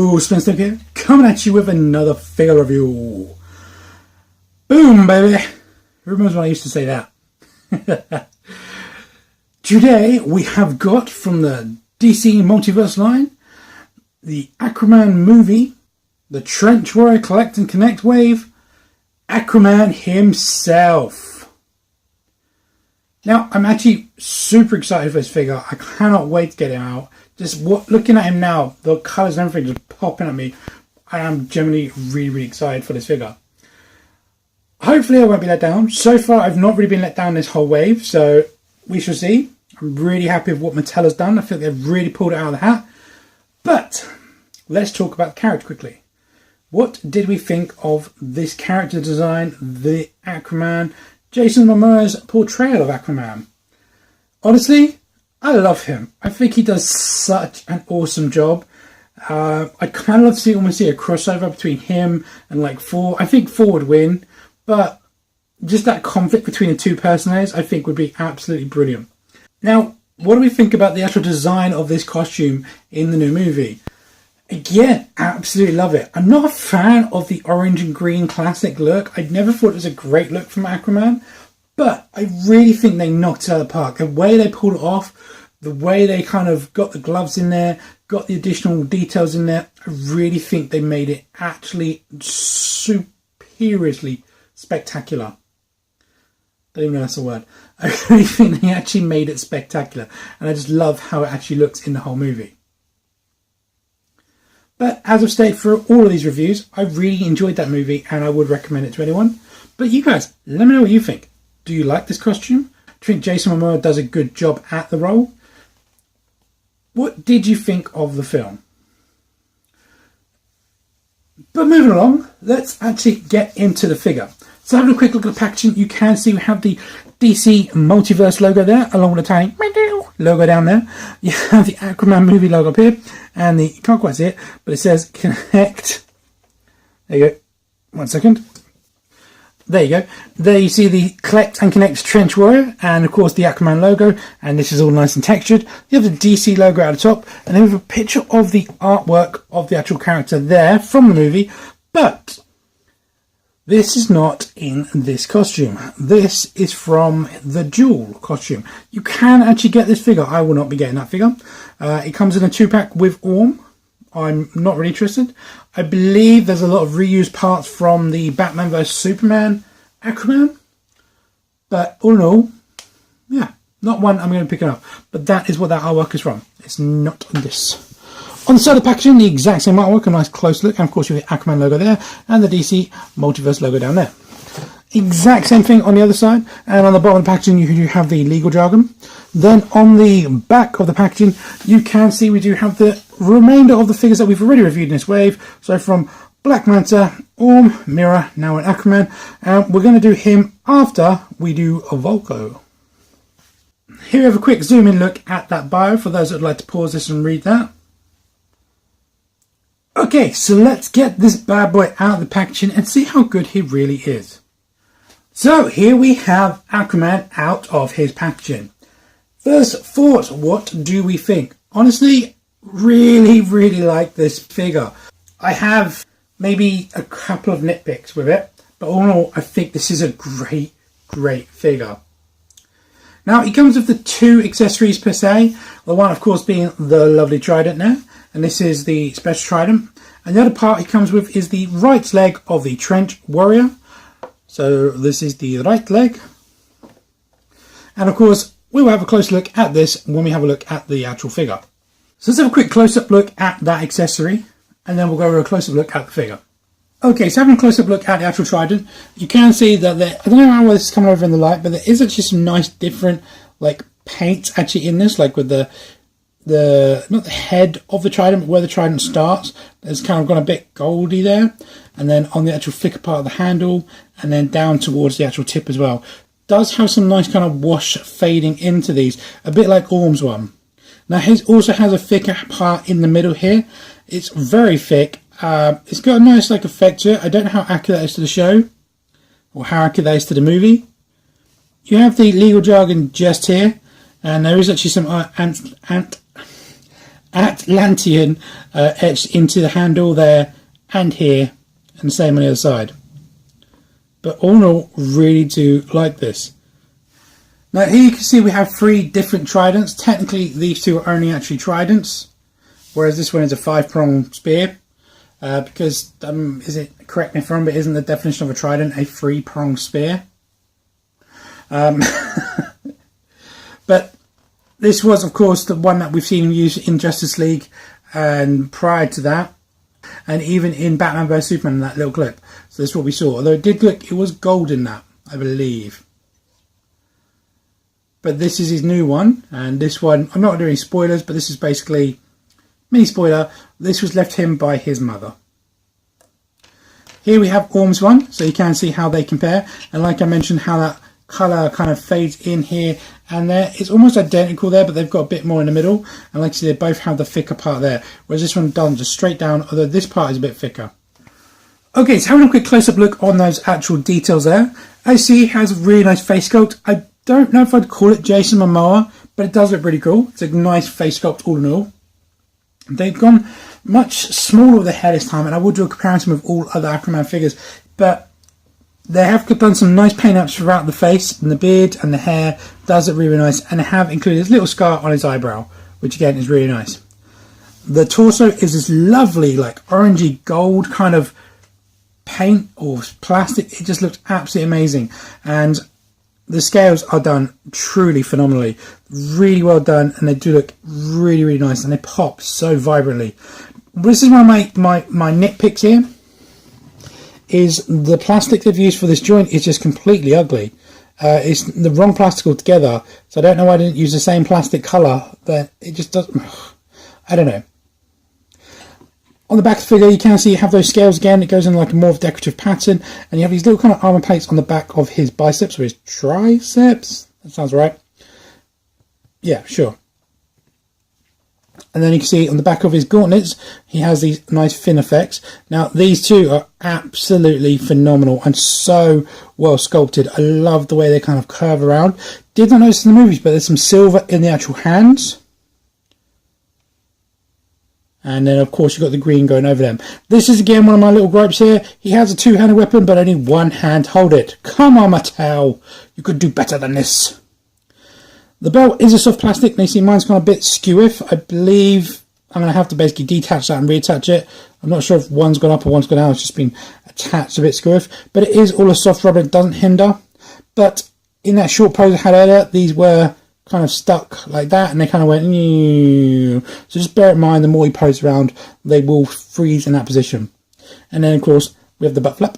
Yo, Spencer here, coming at you with another figure review. Boom, baby. Who remembers when I used to say that? Today we have got from the DC Multiverse line, the Aquaman movie, the Trench Warrior Collect and Connect wave, Aquaman himself. Now, I'm actually super excited for this figure. I cannot wait to get him out. Just looking at him now, the colours and everything just popping at me. I am generally really excited for this figure. Hopefully I won't be let down. So far I've not really been let down this whole wave, so we shall see. I'm really happy with what Mattel has done. I feel they've really pulled it out of the hat. But let's talk about the character quickly. What did we think of this character design, the Aquaman, Jason Momoa's portrayal of Aquaman? Honestly, I love him. I think he does such an awesome job. I'd kind of love to almost see a crossover between him and like Thor. I think Thor would win, but just that conflict between the two personages I think would be absolutely brilliant. Now, what do we think about the actual design of this costume in the new movie? Again, absolutely love it. I'm not a fan of the orange and green classic look. I never thought it was a great look from Aquaman, but I really think they knocked it out of the park. The way they pulled it off, the way they kind of got the gloves in there, got the additional details in there, I really think they made it actually superiorly spectacular. Don't even know that's a word. I really think they actually made it spectacular, and I just love how it actually looks in the whole movie. But as I've stated for all of these reviews, I really enjoyed that movie and I would recommend it to anyone. But you guys, let me know what you think. Do you like this costume? Do you think Jason Momoa does a good job at the role? What did you think of the film? But moving along, let's actually get into the figure. So having a quick look at the packaging, you can see we have the DC Multiverse logo there, along with the tiny logo down there. You have the Aquaman movie logo up here, and you can't quite see it, but it says Connect. There you go. 1 second. There you go. There you see the Collect and Connect Trench Warrior, and of course the Aquaman logo, and this is all nice and textured. You have the DC logo at the top, and then we have a picture of the artwork of the actual character there from the movie, but this is not in this costume. This is from the Duel costume. You can actually get this figure. I will not be getting that figure. It comes in a 2-pack with Orm. I'm not really interested. I believe there's a lot of reused parts from the Batman vs Superman Aquaman. But all in all, yeah, not one I'm going to pick it up. But that is what that artwork is from. It's not this. On the side of the packaging, the exact same artwork, a nice close look, and of course you have the Aquaman logo there, and the DC Multiverse logo down there. Exact same thing on the other side, and on the bottom of the packaging you have the legal jargon. Then on the back of the packaging, you can see we do have the remainder of the figures that we've already reviewed in this wave. So from Black Manta, Orm, Mira, now an Aquaman, and we're going to do him after we do a Volko. Here we have a quick zoom in look at that bio for those that would like to pause this and read that. Okay, so let's get this bad boy out of the packaging and see how good he really is. So here we have Aquaman out of his packaging. First thoughts, what do we think? Honestly, really like this figure. I have maybe a couple of nitpicks with it, but all in all, I think this is a great figure. Now, he comes with the 2 accessories per se. The one, of course, being the lovely trident there. And this is the special trident. And the other part he comes with is the right leg of the Trench Warrior. So this is the right leg. And of course, we will have a close look at this when we have a look at the actual figure. So let's have a quick close-up look at that accessory. And then we'll go over a close-up look at the figure. Okay, so having a close-up look at the actual trident, you can see that I don't know how well this is coming over in the light, but there is actually some nice different like paint actually in this, like with the not the head of the trident, but where the trident starts. There's kind of gone a bit goldy there, and then on the actual thicker part of the handle, and then down towards the actual tip as well. Does have some nice kind of wash fading into these, a bit like Orm's one. Now his also has a thicker part in the middle here. It's very thick. It's got a nice like effect to it. I don't know how accurate that is to the show, or how accurate that is to the movie. You have the legal jargon just here, and there is actually some Atlantean etched into the handle there and here, and the same on the other side. But all in all, really do like this. Now here you can see we have 3 different tridents. Technically these 2 are only actually tridents, whereas this one is a 5-pronged spear. Because, correct me if I'm wrong, but isn't the definition of a trident a 3-pronged spear? But this was, of course, the one that we've seen used in Justice League, and prior to that, and even in Batman vs Superman in that little clip. So this is what we saw. Although it was gold in that, I believe. But this is his new one, and this one, I'm not doing spoilers, but this is basically, mini spoiler, this was left him by his mother. Here we have Orm's one, so you can see how they compare, and like I mentioned, how that colour kind of fades in here and there. It's almost identical there, but they've got a bit more in the middle, and like I see, they both have the thicker part there, whereas this one doesn't, just straight down, although this part is a bit thicker. Okay, so having a quick close-up look on those actual details there. As you see, it has a really nice face sculpt. I don't know if I'd call it Jason Momoa, but it does look pretty cool. It's a nice face sculpt all in all. They've gone much smaller with the hair this time, and I will do a comparison with all other Aquaman figures, but they have done some nice paint-ups throughout the face, and the beard and the hair does look really nice, and they have included this little scar on his eyebrow, which again is really nice. The torso is this lovely, like, orangey gold kind of paint or plastic. It just looks absolutely amazing, and the scales are done truly phenomenally, really well done, and they do look really, really nice, and they pop so vibrantly. This is one of my nitpicks here, is the plastic they've used for this joint is just completely ugly. It's the wrong plastic altogether, so I don't know why I didn't use the same plastic colour, but it just doesn't, I don't know. On the back of the figure, you can see you have those scales again. It goes in like a more decorative pattern, and you have these little kind of armor plates on the back of his biceps, or his triceps. That sounds right. Yeah, sure. And then you can see on the back of his gauntlets, he has these nice fin effects. Now, these two are absolutely phenomenal and so well sculpted. I love the way they kind of curve around. Did not notice in the movies, but there's some silver in the actual hands. And then, of course, you've got the green going over them. This is, again, one of my little gripes here. He has a two-handed weapon, but only one hand hold it. Come on, Mattel. You could do better than this. The belt is a soft plastic. And you see mine's kind of a bit skewiff. I believe I'm going to have to basically detach that and reattach it. I'm not sure if one's gone up or one's gone out. It's just been attached a bit skewiff. But it is all a soft rubber. It doesn't hinder. But in that short pose I had earlier, these were kind of stuck like that, and they kind of went, ew. So just bear in mind, the more you pose around, they will freeze in that position. And then, of course, we have the butt flap.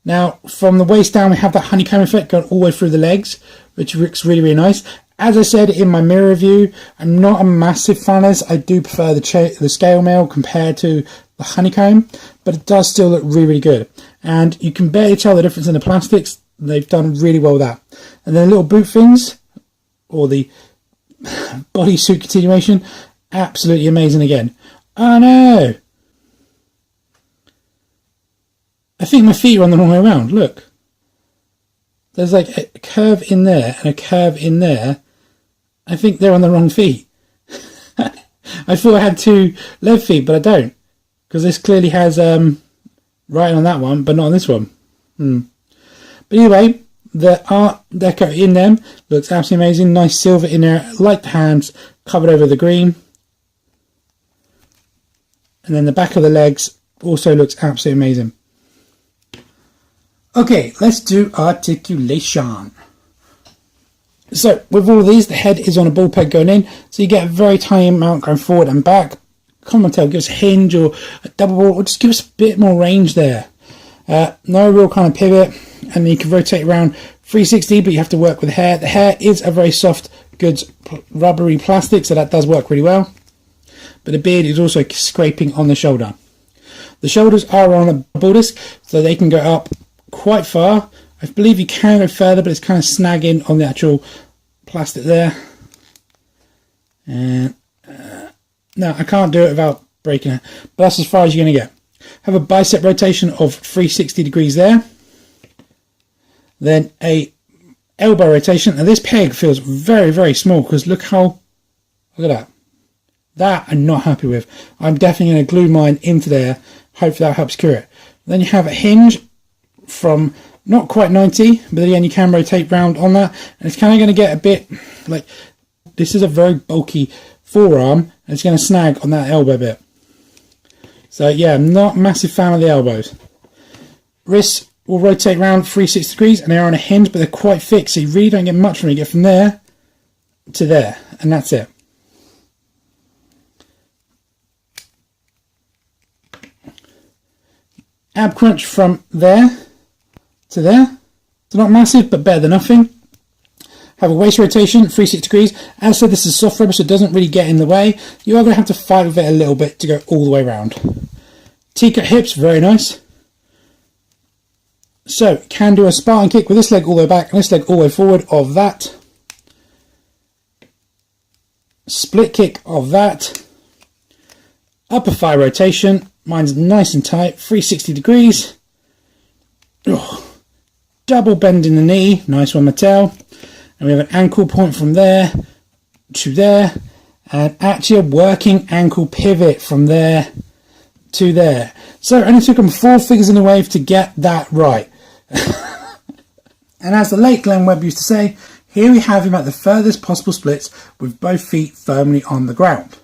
Now, from the waist down, we have that honeycomb effect going all the way through the legs, which looks really, really nice. As I said in my mirror review, I'm not a massive fan of this. I do prefer the scale mail compared to the honeycomb, but it does still look really, really good. And you can barely tell the difference in the plastics. They've done really well with that. And then the little boot things, or the bodysuit continuation, absolutely amazing again. Oh no! I think my feet are on the wrong way around. Look. There's like a curve in there and a curve in there. I think they're on the wrong feet. I thought I had two left feet, but I don't. Because this clearly has writing on that one, but not on this one. But anyway, the art deco in them looks absolutely amazing. Nice silver in there, like the hands, covered over the green. And then the back of the legs also looks absolutely amazing. Okay, let's do articulation. So, with all of these, the head is on a ball peg going in, so you get a very tiny amount going forward and back. Come on, give us a hinge or a double ball, or just give us a bit more range there. No real kind of pivot, and then you can rotate around 360, but you have to work with the hair. The hair is a very soft, good rubbery plastic, so that does work really well. But the beard is also scraping on the shoulder. The shoulders are on a ball disc, so they can go up quite far. I believe you can go further, but it's kind of snagging on the actual plastic there. And no, I can't do it without breaking it, but that's as far as you're going to get. Have a bicep rotation of 360 degrees there. Then a elbow rotation, and this peg feels very, very small, because look how Look at that. That I'm not happy with. I'm definitely going to glue mine into there. Hopefully that helps cure it. Then you have a hinge from not quite 90, but again you can rotate round on that. And it's kind of going to get a bit like, this is a very bulky forearm, and it's going to snag on that elbow bit. So yeah, I'm not a massive fan of the elbows. Wrists will rotate around 360 degrees, and they're on a hinge, but they're quite fixed, so you really don't get much from it. You get from there to there, and that's it. Ab crunch from there to there. It's not massive, but better than nothing. Have a waist rotation, 360 degrees. As I said, this is soft rubber, so it doesn't really get in the way. You are going to have to fight with it a little bit to go all the way around. T-cut hips, very nice. So, can do a Spartan kick with this leg all the way back and this leg all the way forward of that. Split kick of that. Upper thigh rotation. Mine's nice and tight, 360 degrees. Oh, double bend in the knee, nice one, Mattel. And we have an ankle point from there to there. And actually a working ankle pivot from there to there. So it only took them 4 figures in the wave to get that right. And as the late Glenn Webb used to say, here we have him at the furthest possible splits with both feet firmly on the ground.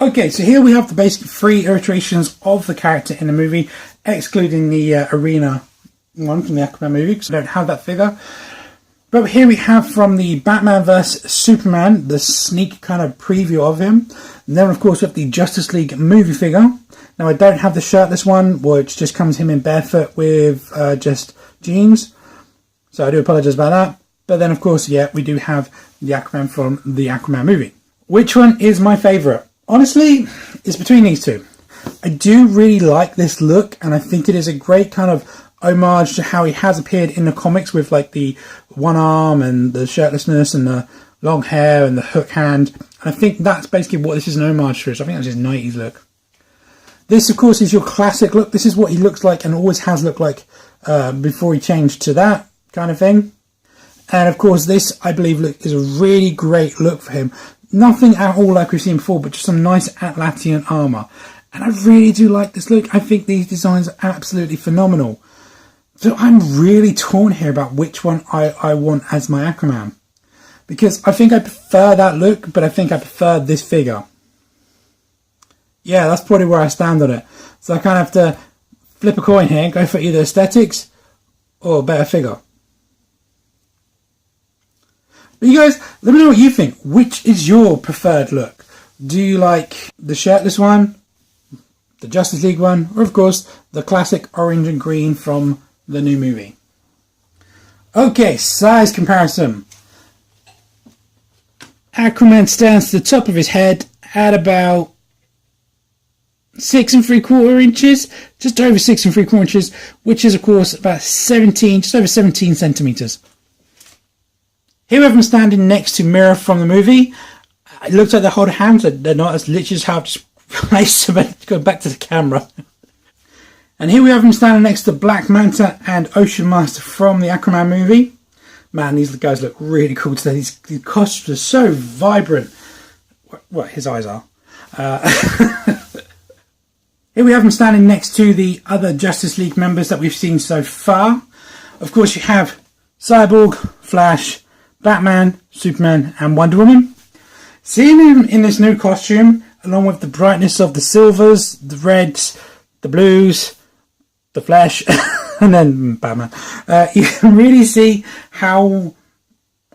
Okay, so here we have the basic 3 iterations of the character in the movie, excluding the arena one from the Aquaman movie, because I don't have that figure. But here we have from the Batman vs Superman, the sneak kind of preview of him. And then of course we have the Justice League movie figure. Now I don't have the shirtless one, which just comes him in barefoot with just jeans. So I do apologise about that. But then of course, yeah, we do have the Aquaman from the Aquaman movie. Which one is my favourite? Honestly, it's between these two. I do really like this look, and I think it is a great kind of homage to how he has appeared in the comics with like the one arm and the shirtlessness and the long hair and the hook hand. And I think that's basically what this is an homage to. So I think that's his 90s look. This, of course, is your classic look. This is what he looks like and always has looked like before he changed to that kind of thing. And of course, this, I believe, is a really great look for him. Nothing at all like we've seen before, but just some nice Atlantean armour. And I really do like this look. I think these designs are absolutely phenomenal. So I'm really torn here about which one I want as my Aquaman. Because I think I prefer that look, but I think I prefer this figure. Yeah, that's probably where I stand on it. So I kind of have to flip a coin here, go for either aesthetics or a better figure. But you guys, let me know what you think. Which is your preferred look? Do you like the shirtless one, the Justice League one, or of course the classic orange and green from the new movie? Okay, size comparison. Aquaman stands to the top of his head at about 6 3/4 inches, just over 6 3/4 inches, which is of course about 17, just over 17 centimeters. Here we have them standing next to Mira from the movie. It looks like they hold hands, they're not. It's literally just how I've just placed them to go back to the camera. And here we have them standing next to Black Manta and Ocean Master from the Aquaman movie. Man, these guys look really cool today. These costumes are so vibrant. Well, his eyes are. Here we have them standing next to the other Justice League members that we've seen so far. Of course, you have Cyborg, Flash, Batman, Superman and Wonder Woman. Seeing him in this new costume, along with the brightness of the silvers, the reds, the blues, the Flash, and then Batman, you can really see how,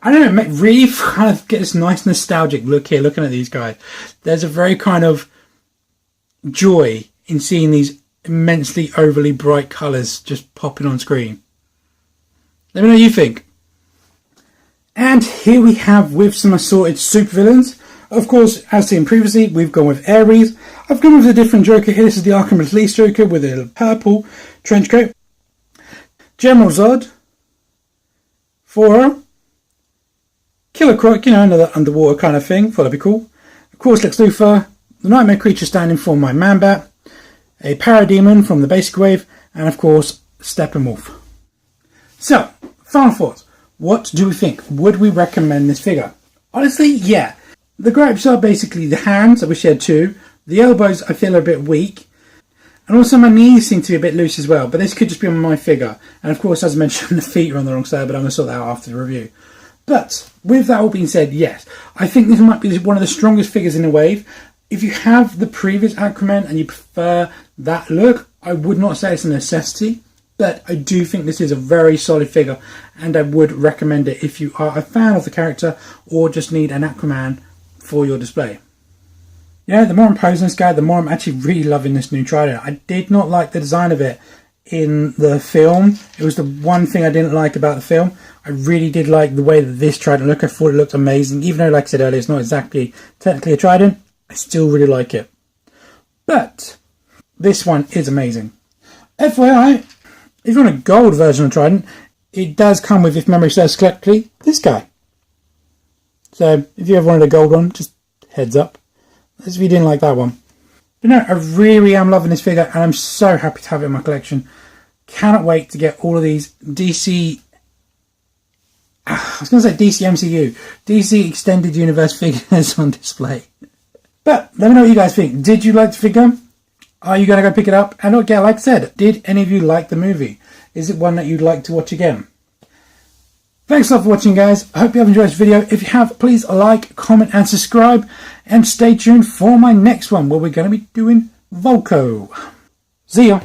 I don't know, really kind of get this nice nostalgic look here, looking at these guys. There's a very kind of joy in seeing these immensely overly bright colours just popping on screen. Let me know what you think. And here we have with some assorted supervillains. Of course, as seen previously, we've gone with Ares. I've gone with a different Joker here. This is the Arkham Release Joker with a purple trench coat. General Zod. Thora. Killer Croc, you know, another underwater kind of thing. Thought that'd be cool. Of course, Lex Luthor. The Nightmare Creature standing for my Man-Bat. A Parademon from the basic wave. And of course, Steppenwolf. So, final thoughts. What do we think? Would we recommend this figure? Honestly, yeah. The gripes are basically the hands, I wish I had two. The elbows I feel are a bit weak. And also my knees seem to be a bit loose as well, but this could just be on my figure. And of course, as I mentioned, the feet are on the wrong side, but I'm going to sort that out after the review. But with that all being said, yes, I think this might be one of the strongest figures in the wave. If you have the previous Aquaman and you prefer that look, I would not say it's a necessity, but I do think this is a very solid figure, and I would recommend it if you are a fan of the character or just need an Aquaman for your display. Yeah, the more I'm posing this guy, the more I'm actually really loving this new trident. I did not like the design of it in the film. It was the one thing I didn't like about the film. I really did like the way that this trident looked. I thought it looked amazing. Even though, like I said earlier, it's not exactly technically a trident, I still really like it. But this one is amazing. FYI, if you want a gold version of trident, it does come with, if memory serves correctly, this guy. So if you ever wanted a gold one, just heads up. As if you didn't like that one. But no, I really am loving this figure, and I'm so happy to have it in my collection. Cannot wait to get all of these DC... I was going to say DC MCU. DC Extended Universe figures on display. But let me know what you guys think. Did you like the figure? Are you going to go pick it up? And again, like I said, did any of you like the movie? Is it one that you'd like to watch again? Thanks a lot for watching, guys. I hope you have enjoyed this video. If you have, please like, comment and subscribe. And stay tuned for my next one where we're going to be doing Volko. See ya.